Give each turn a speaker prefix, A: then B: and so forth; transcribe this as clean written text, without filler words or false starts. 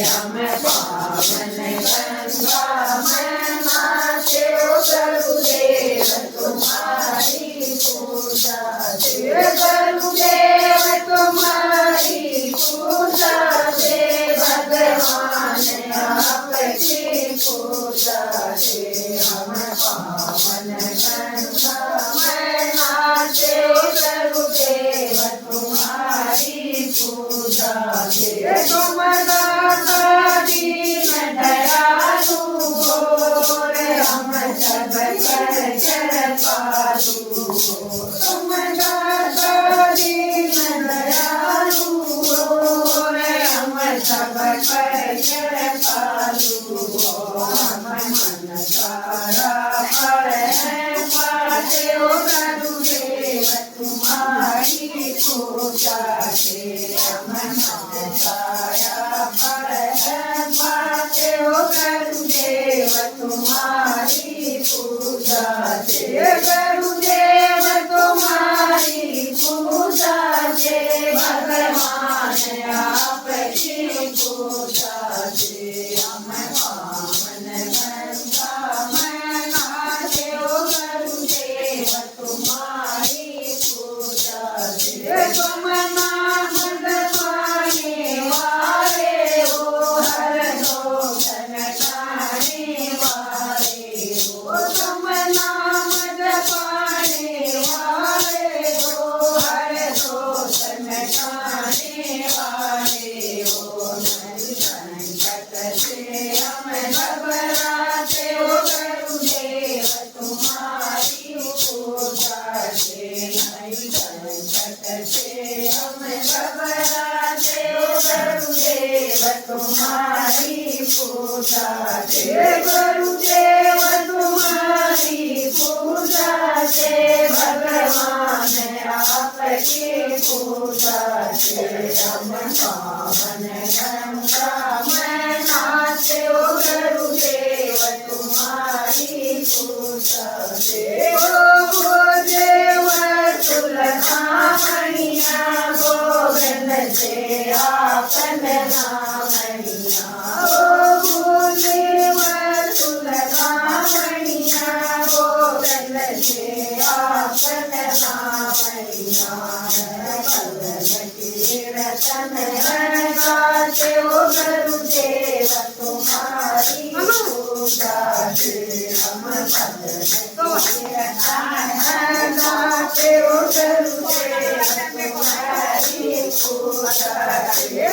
A: हम पावन गंगा में नाचे ओ गुरुदेव तुम्हारी पूजा से गुरुदेव तुम्हारी पूजा से भगवान आपकी पूजा से हम पावन गंगा में नाचे ओ गुरुदेव तुम्हारी पूजा से तुम दाता दीन दयालु हो रे हम सब कर कृपालु हो तुम दाता दीन दयालु हो रे हम सब कर कृपालु हो हम मन सारा पर है पाते ओ गुरुदेव तुम्हारी पूजा से हम मन सारा पर है पाते ओ गुरुदेव तुम्हारी पूजा से गुरुदेव तुम्हारी पूजा से भगवान आपकी पूजा से हम पावन गंगा में नाचे ओ गुरुदेव तुम्हारी पूजा से तुम नाम जपाने वाले हो हर दोषन जाने वाले हो तुम नाम जपाने वाले हो हर दोषन जाने वाले हो नहीं संकट से हम घबराते हो गुरुदेव तुम्हारी पूजा से नहीं संकट से हम घबराते हो गुरुदेव तुम्हारी पूजा से गुरुदेव तुम्हारी पूजा से भगवान आपकी पूजा से हम पावन गंगा में नाचे ओ गुरुदेव तुम्हारी पूजा से ओ गुरुदेव तुलसामणिया गोविंद से आपन नामणिया ओ गुरुदेव तुलसामणिया गोविंद से आपन नामणिया रतन गाते ओ गुरुदेव तुम्हारी पूजा से हम गाते ओ गुरुदेव तुम्हारी पूजा से